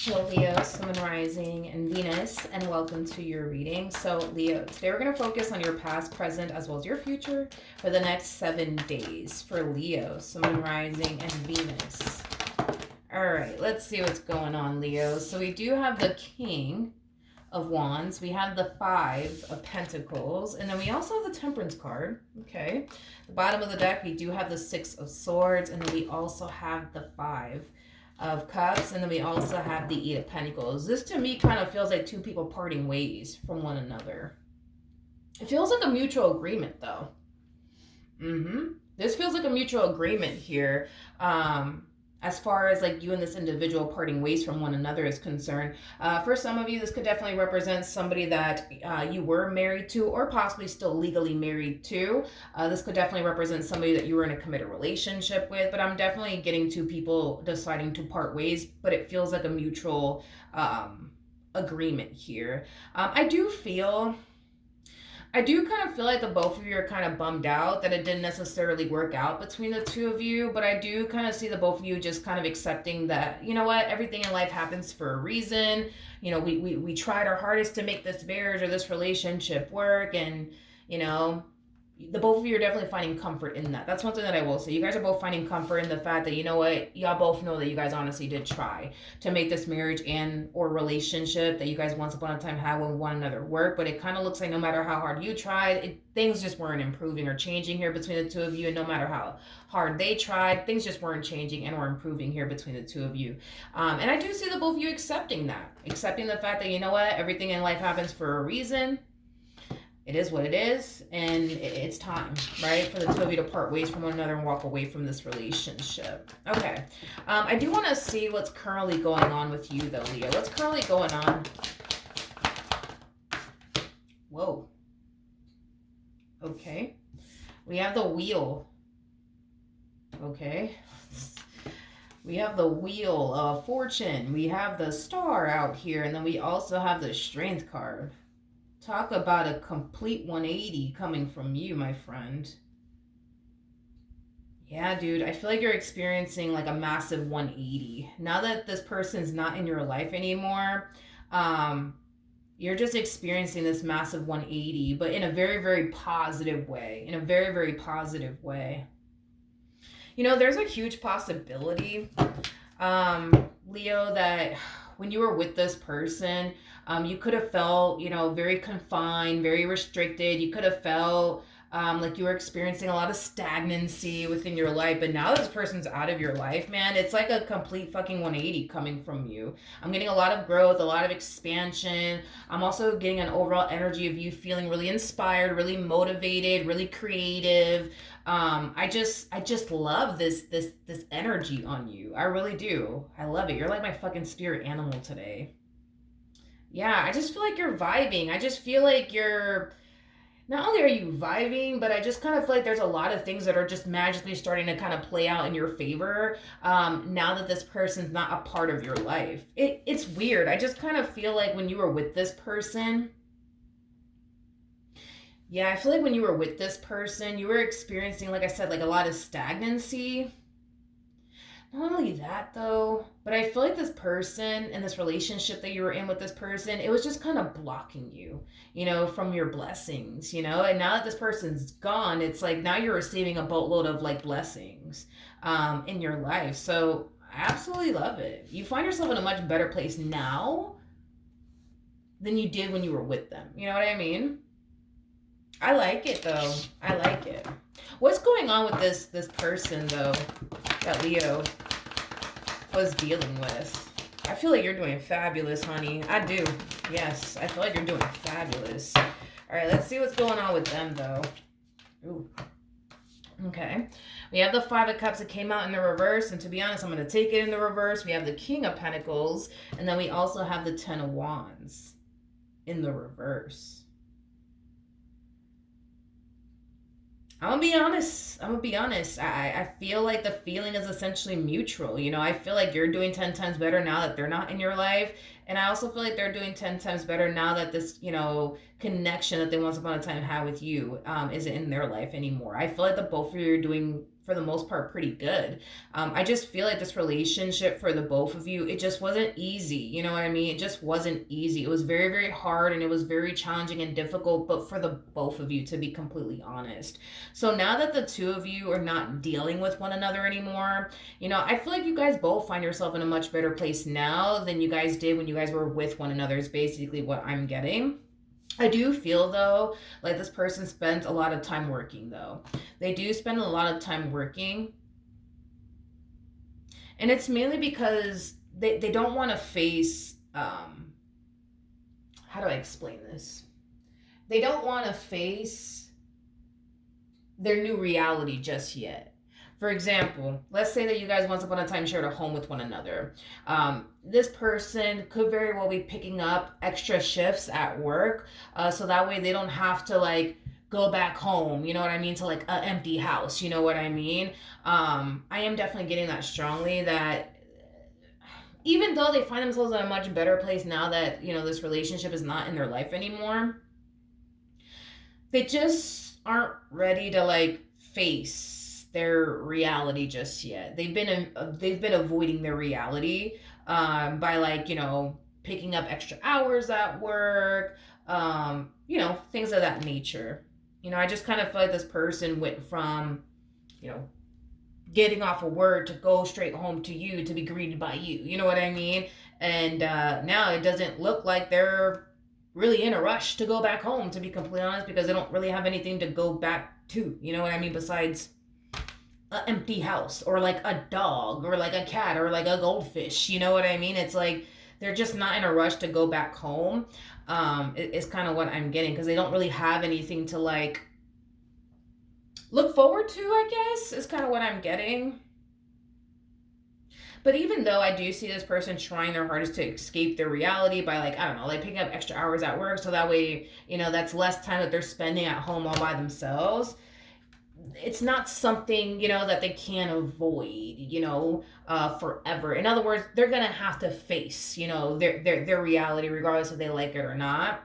Hello, Leo, Sun Rising, and Venus, and welcome to your reading. So, Leo, today we're going to focus on your past, present, as well as your future for the next 7 days for Leo, Sun Rising, and Venus. All right, let's see what's going on, Leo. So, we do have the King of Wands, we have the Five of Pentacles, and then we also have the Temperance card. Okay, the bottom of the deck, we do have the Six of Swords, and then we also have the Five of Cups, and then we also have the Eight of Pentacles. This to me kind of feels like two people parting ways from one another. It feels like a mutual agreement though. This feels like a mutual agreement here. As far as like you and this individual parting ways from one another is concerned. For some of you, this could definitely represent somebody that you were married to or possibly still legally married to. This could definitely represent somebody that you were in a committed relationship with, but I'm definitely getting two people deciding to part ways, but it feels like a mutual agreement here. I do kind of feel like the both of you are kind of bummed out that it didn't necessarily work out between the two of you, but I do kind of see the both of you just kind of accepting that, you know what, everything in life happens for a reason. You know, we tried our hardest to make this marriage or this relationship work, and, you know, the both of you are definitely finding comfort in that. That's one thing that I will say. You guys are both finding comfort in the fact that, you know what, y'all both know that you guys honestly did try to make this marriage and or relationship that you guys once upon a time had with one another work, but it kind of looks like no matter how hard you tried, things just weren't improving or changing here between the two of you, and no matter how hard they tried, things just weren't changing and or improving here between the two of you. And I do see the both of you accepting the fact that, you know what, everything in life happens for a reason. It is what it is, and it's time, right, for the two of you to part ways from one another and walk away from this relationship. Okay, I do want to see what's currently going on with you, though, Leo. What's currently going on? Whoa. Okay. We have the Wheel. Okay. We have the Wheel of Fortune. We have the Star out here, and then we also have the Strength card. Talk about a complete 180 coming from you, my friend. Yeah, dude, I feel like you're experiencing like a massive 180. Now that this person's not in your life anymore, you're just experiencing this massive 180, but in a very, very positive way. In a very, very positive way. You know, there's a huge possibility, Leo, that when you were with this person, you could have felt, you know, very confined, very restricted. You could have felt like you were experiencing a lot of stagnancy within your life. But now this person's out of your life, man, it's like a complete fucking 180 coming from you. I'm getting a lot of growth, a lot of expansion. I'm also getting an overall energy of you feeling really inspired, really motivated, really creative. I just love this energy on you. I really do. I love it. You're like my fucking spirit animal today. Yeah, I just feel like you're vibing. I just feel like you're not only are you vibing, but I just kind of feel like there's a lot of things that are just magically starting to kind of play out in your favor now that this person's not a part of your life. It's weird. I just kind of feel like when you were with this person, yeah, I feel like when you were with this person, you were experiencing, like I said, like a lot of stagnancy. Not only that though, but I feel like this person and this relationship that you were in with this person, it was just kind of blocking you, you know, from your blessings, you know. And now that this person's gone, it's like now you're receiving a boatload of like blessings in your life. So I absolutely love it. You find yourself in a much better place now than you did when you were with them. You know what I mean? I like it though. I like it. What's going on with this person though that Leo was dealing with? I feel like you're doing fabulous, honey. I do. Yes, I feel like you're doing fabulous. All right, let's see what's going on with them though. Ooh. Okay. We have the Five of Cups that came out in the reverse, and to be honest, I'm going to take it in the reverse. We have the King of Pentacles, and then we also have the Ten of Wands in the reverse. I'm gonna be honest. I feel like the feeling is essentially mutual. You know, I feel like you're doing 10 times better now that they're not in your life. And I also feel like they're doing 10 times better now that this, you know, connection that they once upon a time had with you isn't in their life anymore. I feel like the both of you are doing for the most part pretty good. I just feel like this relationship for the both of you, it just wasn't easy. You know what I mean? It just wasn't easy. It was very, very hard and it was very challenging and difficult, but for the both of you, to be completely honest. So now that the two of you are not dealing with one another anymore, I feel like you guys both find yourself in a much better place now than you guys did when you guys were with one another, is basically what I'm getting. I do feel though like this person spends a lot of time working though. They do spend a lot of time working. And it's mainly because they don't want to face how do I explain this? They don't want to face their new reality just yet. For example, let's say that you guys once upon a time shared a home with one another. This person could very well be picking up extra shifts at work, so that way they don't have to like go back home. You know what I mean? To like an empty house. You know what I mean? I am definitely getting that strongly. That even though they find themselves in a much better place now that this relationship is not in their life anymore, they just aren't ready to like face their reality just yet. They've been avoiding their reality by like picking up extra hours at work, things of that nature. I just kind of feel like this person went from you know getting off of work to go straight home to you to be greeted by you. You know what I mean? And now it doesn't look like they're really in a rush to go back home, to be completely honest, because they don't really have anything to go back to. You know what I mean? Besides an empty house or like a dog or like a cat or like a goldfish. You know what I mean? It's like they're just not in a rush to go back home. It's kind of what I'm getting, because they don't really have anything to like look forward to, I guess, is kind of what I'm getting. But even though I do see this person trying their hardest to escape their reality by like, I don't know, like picking up extra hours at work, so that way, that's less time that they're spending at home all by themselves. It's not something, that they can avoid, forever. In other words, they're gonna have to face, their reality, regardless if they like it or not.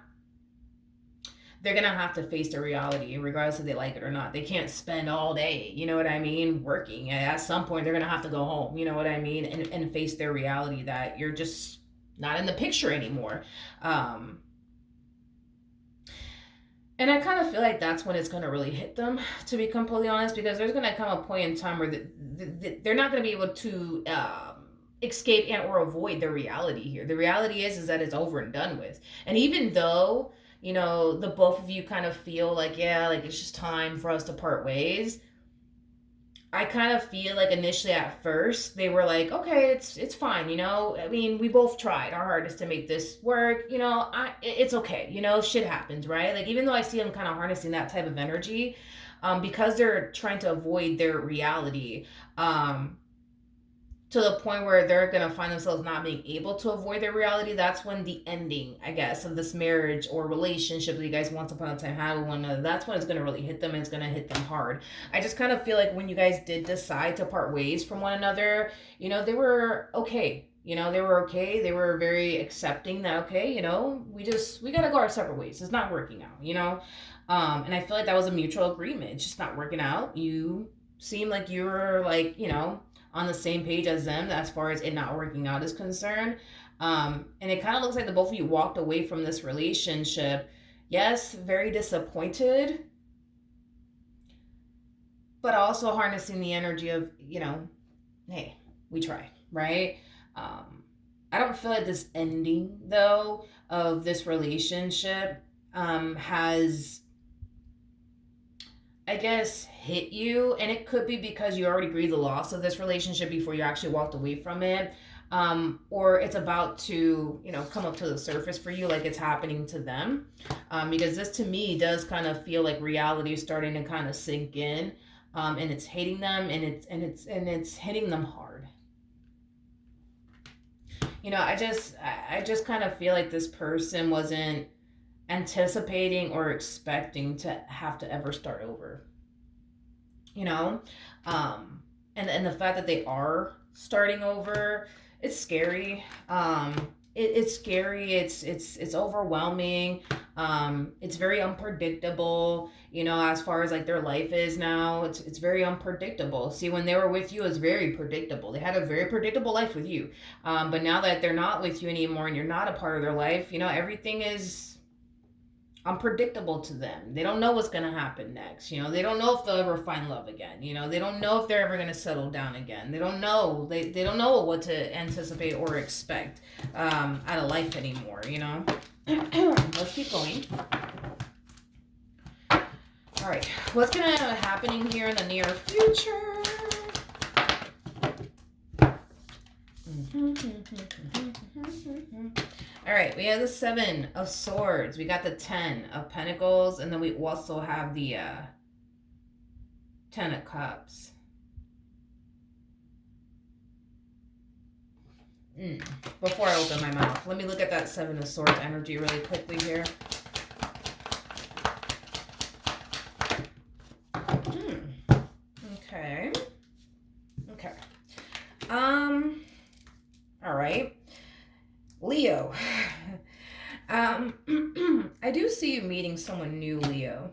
They're gonna have to face their reality regardless if they like it or not. They can't spend all day, you know what I mean, working. At some point they're gonna have to go home, you know what I mean, and face their reality that you're just not in the picture anymore. And I kind of feel like that's when it's going to really hit them, to be completely honest, because there's going to come a point in time where they're not going to be able to escape and or avoid their reality here. The reality is that it's over and done with. And even though, the both of you kind of feel like, yeah, like it's just time for us to part ways, I kind of feel like initially at first they were like, okay, it's fine, I mean, we both tried our hardest to make this work, it's okay, shit happens, right? Like even though I see them kind of harnessing that type of energy, because they're trying to avoid their reality, to the point where they're gonna find themselves not being able to avoid their reality, that's when the ending, I guess, of this marriage or relationship that you guys once upon a time had with one another, that's when it's gonna really hit them, and it's gonna hit them hard. I just kind of feel like when you guys did decide to part ways from one another, they were okay. They were okay. They were very accepting that, okay, we gotta go our separate ways. It's not working out, and I feel like that was a mutual agreement. It's just not working out. You seem like you were like, on the same page as them as far as it not working out is concerned. And it kind of looks like the both of you walked away from this relationship. Yes, very disappointed, but also harnessing the energy of, hey, we tried, right? I don't feel like this ending, though, of this relationship has, I guess, hit you, and it could be because you already grieved the loss of this relationship before you actually walked away from it, or it's about to, come up to the surface for you, like it's happening to them, because this to me does kind of feel like reality is starting to kind of sink in, and it's hitting them, and it's hitting them hard. I just kind of feel like this person wasn't anticipating or expecting to have to ever start over, you know and the fact that they are starting over, it's scary. it's scary. It's overwhelming. It's very unpredictable. You know, as far as like their life is now, it's very unpredictable. See, when they were with you, it was very predictable. They had a very predictable life with you. But now that they're not with you anymore and you're not a part of their life, you know, everything is unpredictable to them. They don't know what's going to happen next. You know, they don't know if they'll ever find love again. You know, they don't know if they're ever going to settle down again. They don't know. They don't know what to anticipate or expect out of life anymore, you know. Let's keep going. All right. What's going to happening here in the near future? All right, we have the 7 of Swords. We got the 10 of Pentacles, and then we also have the 10 of Cups. Before I open my mouth, let me look at that 7 of Swords energy really quickly here. Okay. Okay. All right. Leo. I do see you meeting someone new, Leo,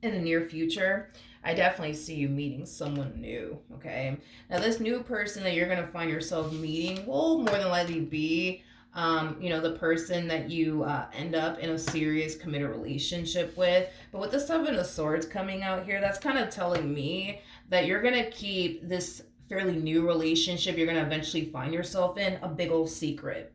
in the near future. I definitely see you meeting someone new, okay? Now, this new person that you're going to find yourself meeting will more than likely be, you know, the person that you end up in a serious committed relationship with. But with the 7 of Swords coming out here, that's kind of telling me that you're going to keep this fairly new relationship you're going to eventually find yourself in a big old secret.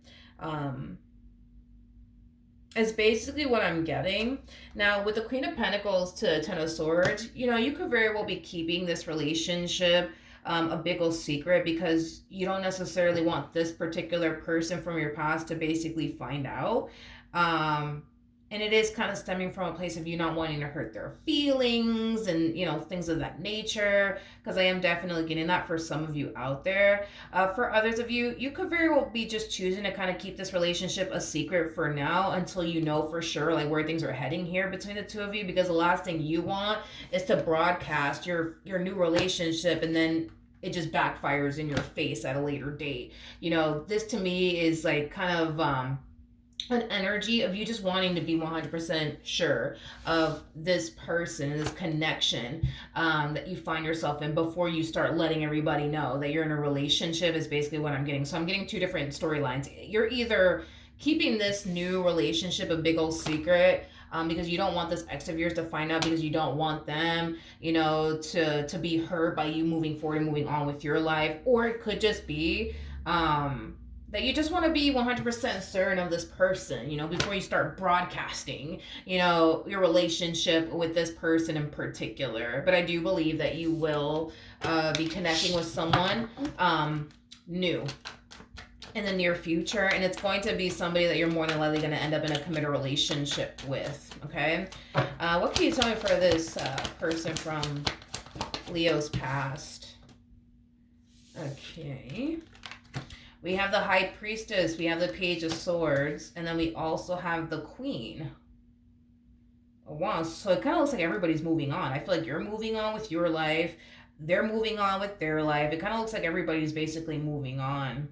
Is basically what I'm getting. Now, with the Queen of Pentacles to 10 of Swords, you know, you could very well be keeping this relationship a big old secret because you don't necessarily want this particular person from your past to basically find out. And it is kind of stemming from a place of you not wanting to hurt their feelings and, you know, things of that nature. Because I am definitely getting that for some of you out there. For others of you, you could very well be just choosing to kind of keep this relationship a secret for now until you know for sure like where things are heading here between the two of you. Because the last thing you want is to broadcast your new relationship and then it just backfires in your face at a later date. You know, this to me is like kind of an energy of you just wanting to be 100% sure of this person, this connection that you find yourself in before you start letting everybody know that you're in a relationship is basically what I'm getting. So I'm getting 2 different storylines. You're either keeping this new relationship a big old secret because you don't want this ex of yours to find out because you don't want them, you know, to be hurt by you moving forward and moving on with your life. Or it could just be that you just want to be 100% certain of this person, you know, before you start broadcasting, you know, your relationship with this person in particular. But I do believe that you will be connecting with someone new in the near future. And it's going to be somebody that you're more than likely going to end up in a committed relationship with, okay? What can you tell me for this person from Leo's past? Okay. We have the High Priestess, we have the Page of Swords, and then we also have the Queen. Oh, wow, so it kind of looks like everybody's moving on. I feel like you're moving on with your life. They're moving on with their life. It kind of looks like everybody's basically moving on.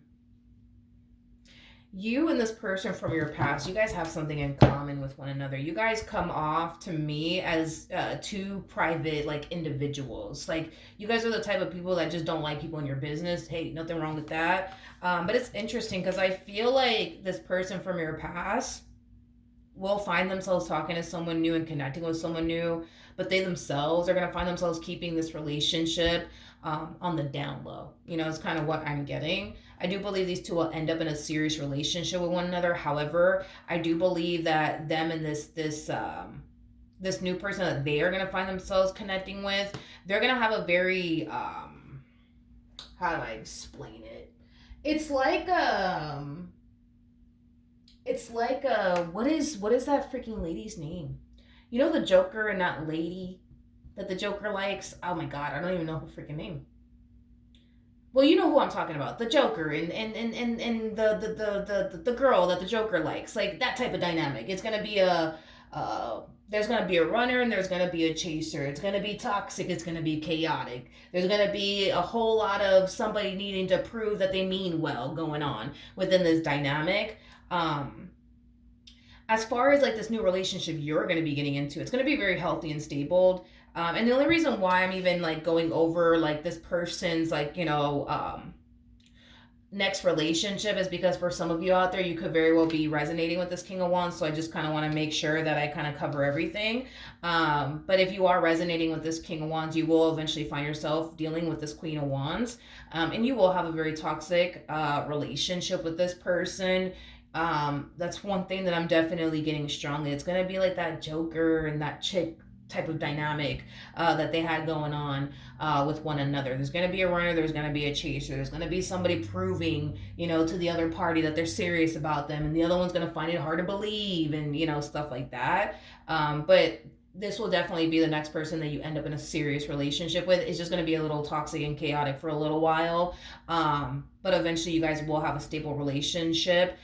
You and this person from your past, you guys have something in common with one another. You guys come off to me as 2 private, like, individuals. Like, you guys are the type of people that just don't like people in your business. Hey, nothing wrong with that. But it's interesting because I feel like this person from your past will find themselves talking to someone new and connecting with someone new, but they themselves are going to find themselves keeping this relationship on the down low. You know, it's kind of what I'm getting. I do believe these 2 will end up in a serious relationship with one another. However, I do believe that them and this new person that they are going to find themselves connecting with, they're going to have a very how do I explain it? It's like what is that freaking lady's name? You know, the Joker and that lady that the Joker likes? Oh my god, I don't even know her freaking name. Well, you know who I'm talking about. The Joker and the girl that the Joker likes. Like that type of dynamic. It's gonna be a There's going to be a runner and there's going to be a chaser. It's going to be toxic. It's going to be chaotic. There's going to be a whole lot of somebody needing to prove that they mean well going on within this dynamic. As far as like this new relationship you're going to be getting into, it's going to be very healthy and stable. And the only reason why I'm even like going over like this person's like, next relationship is because for some of you out there, you could very well be resonating with this King of Wands. So I just kind of want to make sure that I kind of cover everything. But if you are resonating with this King of Wands, you will eventually find yourself dealing with this Queen of Wands. And you will have a very toxic relationship with this person. That's one thing that I'm definitely getting strongly. It's going to be like that Joker and that chick type of dynamic that they had going on with one another. There's going to be a runner, there's going to be a chaser, there's going to be somebody proving, to the other party that they're serious about them, and the other one's going to find it hard to believe, and stuff like that. But this will definitely be the next person that you end up in a serious relationship with. It's just going to be a little toxic and chaotic for a little while, but eventually you guys will have a stable relationship.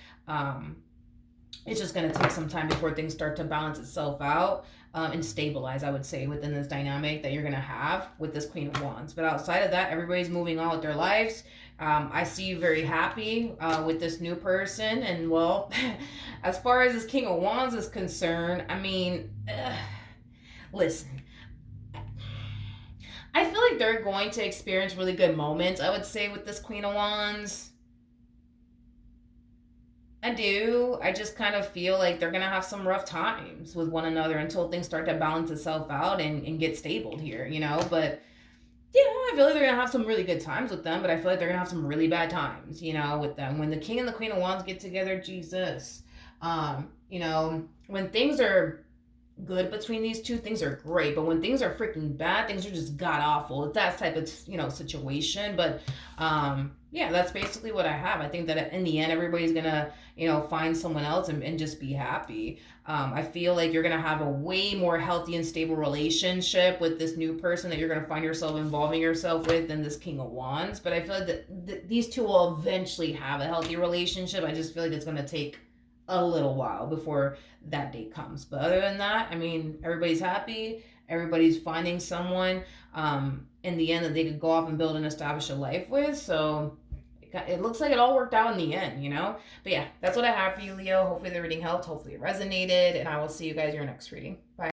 It's just going to take some time before things start to balance itself out and stabilize, I would say, within this dynamic that you're going to have with this Queen of Wands. But outside of that, everybody's moving on with their lives. I see you very happy with this new person. And, well, as far as this King of Wands is concerned, I mean, listen. I feel like they're going to experience really good moments, I would say, with this Queen of Wands. I do. I just kind of feel like they're going to have some rough times with one another until things start to balance itself out and get stable here, But, I feel like they're going to have some really good times with them, but I feel like they're going to have some really bad times, with them. When the King and the Queen of Wands get together, Jesus. When things are good between these two, things are great, but when things are freaking bad, things are just god awful. It's that type of situation. But that's basically what I have. I think that in the end, everybody's gonna find someone else and just be happy. I feel like you're gonna have a way more healthy and stable relationship with this new person that you're gonna find yourself involving yourself with than this King of Wands. But I feel like these two will eventually have a healthy relationship. I just feel like it's gonna take a little while before that date comes. But other than that, I mean, everybody's happy. Everybody's finding someone in the end that they could go off and build and establish a life with. So it looks like it all worked out in the end, But yeah, that's what I have for you, Leo. Hopefully the reading helped. Hopefully it resonated. And I will see you guys in your next reading. Bye.